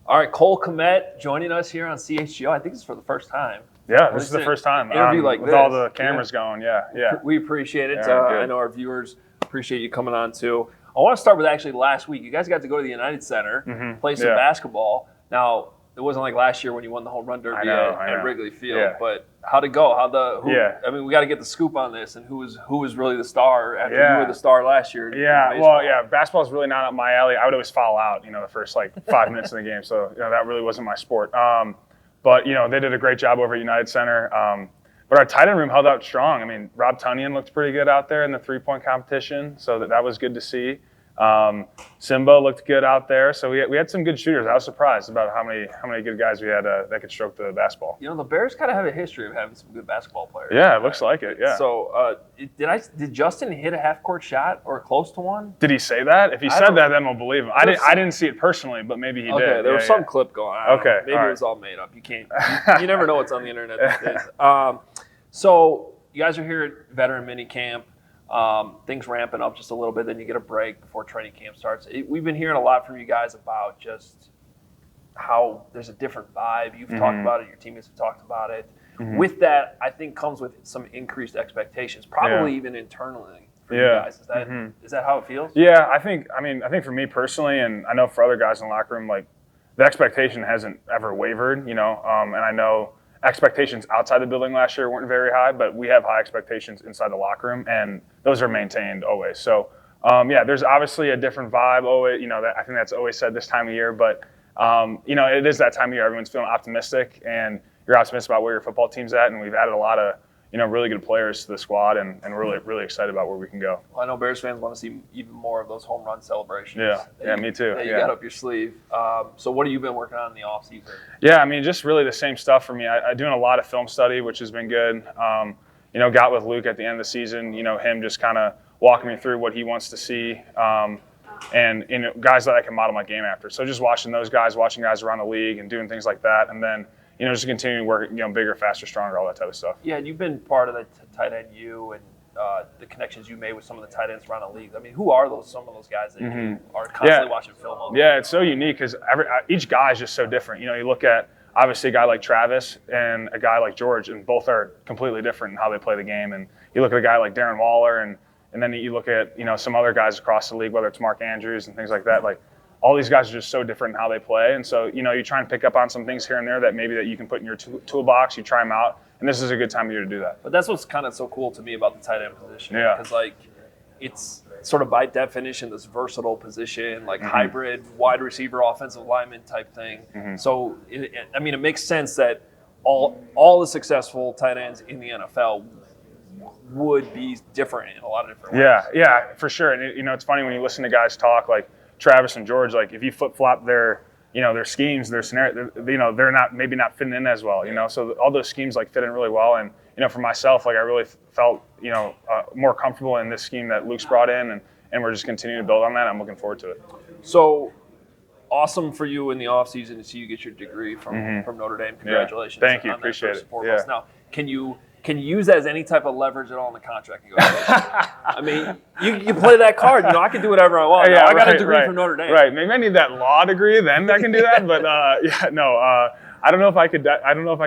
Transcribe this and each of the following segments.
All right, Cole Kmet joining us here on CHGO. I think it's for the first time. Yeah, this is the first time. Interview like with this. all the cameras going. Yeah. We appreciate it. Yeah, I know our viewers appreciate you coming on too. I want to start with actually last week. You guys got to go to the United Center, play some basketball. Now, it wasn't like last year when you won the home run derby at Wrigley Field, but how'd it go? I mean, we got to get the scoop on this and who was really the star after you were the star last year. Basketball is really not up my alley. I would always foul out, the first 5 minutes of the game. So, that really wasn't my sport. But, they did a great job over at United Center. But our tight end room held out strong. I mean, Rob Tonyan looked pretty good out there in the three-point competition, so that was good to see. Simba looked good out there, so we had some good shooters. I was surprised about how many good guys we had that could stroke the basketball. The Bears kind of have a history of having some good basketball players. Yeah, it looks like it. Yeah. So did Justin hit a half-court shot or close to one? Did he say that? If he said that, then we'll believe him. I didn't see it personally, but maybe he did. There was some clip going on. Okay, maybe it was all made up. You never know what's on the internet these days. So you guys are here at Veteran Mini Camp. Things ramping up just a little bit, then you get a break before training camp starts. We've been hearing a lot from you guys about just how there's a different vibe. You've talked about it. Your teammates have talked about it. With that, I think comes with some increased expectations, probably even internally for you guys. Is that how it feels? Yeah, I think for me personally, and I know for other guys in the locker room, the expectation hasn't ever wavered, and I know expectations outside the building last year weren't very high, but we have high expectations inside the locker room, and those are maintained always. So, there's obviously a different vibe. Always, I think that's always said this time of year, but it is that time of year. Everyone's feeling optimistic, and you're optimistic about where your football team's at, and we've added a lot of really good players to the squad, and really, really excited about where we can go. Well, I know Bears fans want to see even more of those home run celebrations. Yeah, me too. That you got up your sleeve. So what have you been working on in the offseason? Yeah, just really the same stuff for me. I'm doing a lot of film study, which has been good. Got with Luke at the end of the season, him just kind of walking me through what he wants to see, and guys that I can model my game after. So just watching those guys, watching guys around the league and doing things like that, and then just continuing to work, bigger, faster, stronger, all that type of stuff. Yeah, and you've been part of the tight end and the connections you made with some of the tight ends around the league. I mean, who are some of those guys that you are constantly watching film of? Yeah, it's so unique because each guy is just so different. You look at, obviously, a guy like Travis and a guy like George, and both are completely different in how they play the game. And you look at a guy like Darren Waller, and then you look at, some other guys across the league, whether it's Mark Andrews and things like that. All these guys are just so different in how they play. And so, you try and pick up on some things here and there that maybe that you can put in your toolbox, you try them out, and this is a good time of year to do that. But that's what's kind of so cool to me about the tight end position. Yeah. Because, it's sort of by definition this versatile position, hybrid wide receiver, offensive lineman type thing. So, it makes sense that all the successful tight ends in the NFL would be different in a lot of different ways. Yeah, for sure. And, it's funny when you listen to guys talk Travis and George, if you flip-flop their schemes, their scenario, they're not fitting in as well, So all those schemes fit in really well. And, for myself, I really felt, more comfortable in this scheme that Luke's brought in, and we're just continuing to build on that. I'm looking forward to it. So awesome for you in the offseason to see you get your degree from Notre Dame. Congratulations. Thank you. Appreciate it. Yeah. Now, can you use that as any type of leverage at all in the contract negotiation? You play that card. I can do whatever I want. I got a degree from Notre Dame. Right. Maybe I need that law degree, then I can do that. But I don't know if I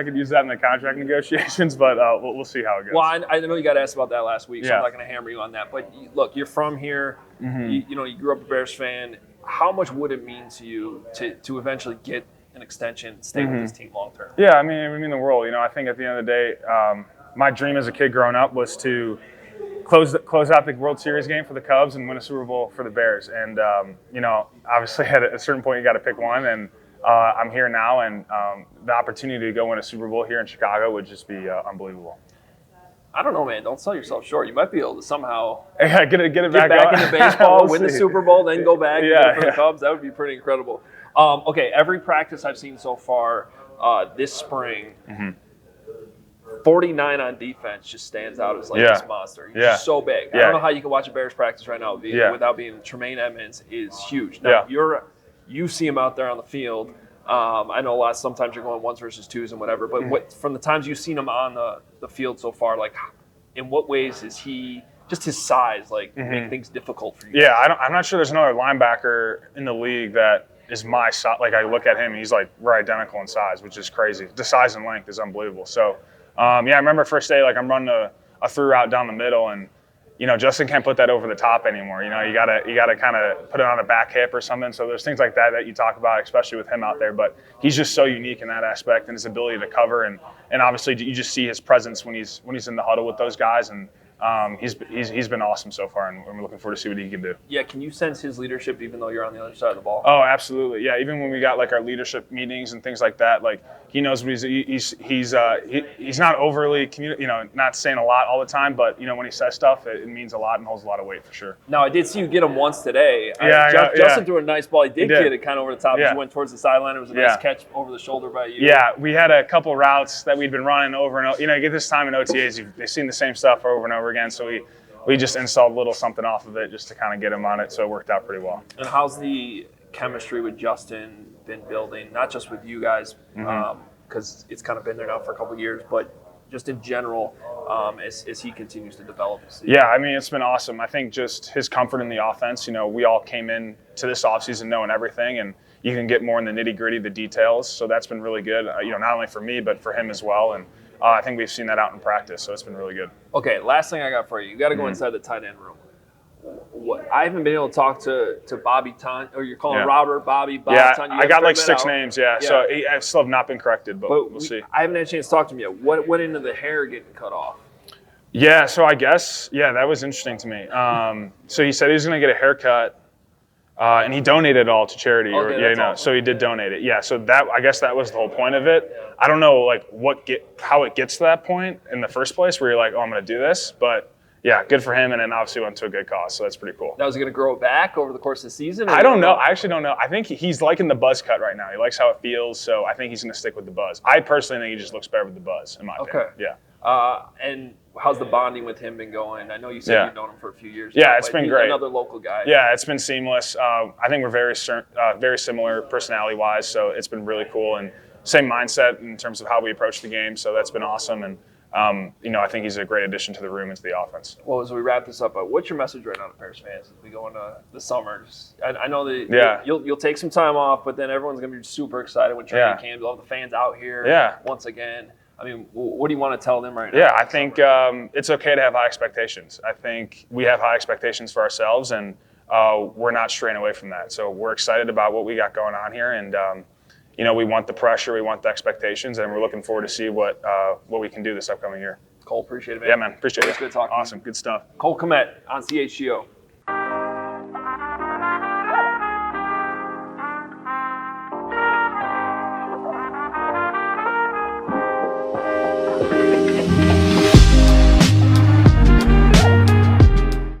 could use that in the contract negotiations. But we'll see how it goes. Well, I know you got asked about that last week, so I'm not going to hammer you on that. But look, you're from here. You grew up a Bears fan. How much would it mean to you to eventually get an extension, stay with this team long term? Yeah, it mean the world. I think at the end of the day, my dream as a kid growing up was to close out the World Series game for the Cubs and win a Super Bowl for the Bears. And obviously at a certain point you got to pick one. And I'm here now, and the opportunity to go win a Super Bowl here in Chicago would just be unbelievable. I don't know, man. Don't sell yourself short. You might be able to somehow get it back into baseball, win the Super Bowl, then go back for the Cubs. That would be pretty incredible. Okay, every practice I've seen so far this spring, 49 on defense just stands out as this monster. He's just so big. I don't know how you can watch a Bears practice right now without being Tremaine. Edmunds is huge. Now, you see him out there on the field. I know sometimes you're going ones versus twos and whatever, but from the times you've seen him on the field so far, in what ways is he, just his size, make things difficult for you? Yeah, I'm not sure there's another linebacker in the league that is my size. Like I look at him, and he's like we're identical in size, which is crazy. The size and length is unbelievable. So I remember first day, like I'm running a through route down the middle, and Justin can't put that over the top anymore. You gotta kind of put it on a back hip or something. So there's things like that you talk about, especially with him out there. But he's just so unique in that aspect, and his ability to cover, and obviously you just see his presence when he's in the huddle with those guys, and he's been awesome so far, and we're looking forward to see what he can do. Yeah, can you sense his leadership even though you're on the other side of the ball? Oh, absolutely. Yeah, even when we got like our leadership meetings and things like that, like he knows what he's not overly not saying a lot all the time, but when he says stuff, it means a lot and holds a lot of weight for sure. Now I did see you get him once today. Justin threw a nice ball. He did get it kind of over the top. He went towards the sideline. It was a nice catch over the shoulder by you. Yeah, we had a couple routes that we'd been running over and over. You get this time in OTAs, they've seen the same stuff over and over again, so we just installed a little something off of it just to kind of get him on it, so it worked out pretty well. And how's the chemistry with Justin been building, not just with you guys, because it's kind of been there now for a couple of years, but just in general as he continues to develop? Yeah, I mean, it's been awesome. I think just his comfort in the offense, we all came in to this offseason knowing everything, and you can get more in the nitty-gritty, the details, so that's been really good, not only for me, but for him as well, and I think we've seen that out in practice, so it's been really good. Okay, last thing I got for you. You got to go inside the tight end room. I haven't been able to talk to Bobby Tonyan, or you're calling Robert, Bobby, Bob, Tonyan. I got like 6 names, so I still have not been corrected, but we'll see. I haven't had a chance to talk to him yet. What went into the hair getting cut off? Yeah, so I guess, that was interesting to me. So he said he was going to get a haircut, and he donated it all to charity. So he did donate it. Yeah, so I guess that was the whole point of it. I don't know like how it gets to that point in the first place where you're like, oh, I'm going to do this, but yeah, good for him, and then obviously went to a good cause, so that's pretty cool. Now, is he going to grow it back over the course of the season? I don't know. I actually don't know. I think he's liking the buzz cut right now. He likes how it feels, so I think he's going to stick with the buzz. I personally think he just looks better with the buzz, in my opinion. Yeah. And how's the bonding with him been going? I know you said you've known him for a few years. Yeah, it's been great. Another local guy. Yeah, it's been seamless. I think we're very similar personality-wise, so it's been really cool, and same mindset in terms of how we approach the game, so that's been awesome, and I think he's a great addition to the room into the offense. Well, as we wrap this up, what's your message right now to Bears fans as we go into the summer? I know that you'll take some time off, but then everyone's going to be super excited when training camp. You'll have the fans out here once again. I mean, what do you want to tell them right now? Yeah, I think it's okay to have high expectations. I think we have high expectations for ourselves, and we're not straying away from that. So we're excited about what we got going on here, and we want the pressure, we want the expectations, and we're looking forward to see what we can do this upcoming year. Cole, appreciate it, man. Yeah, man, appreciate it. It's good talking. Awesome, good stuff. Cole Kmet on CHGO.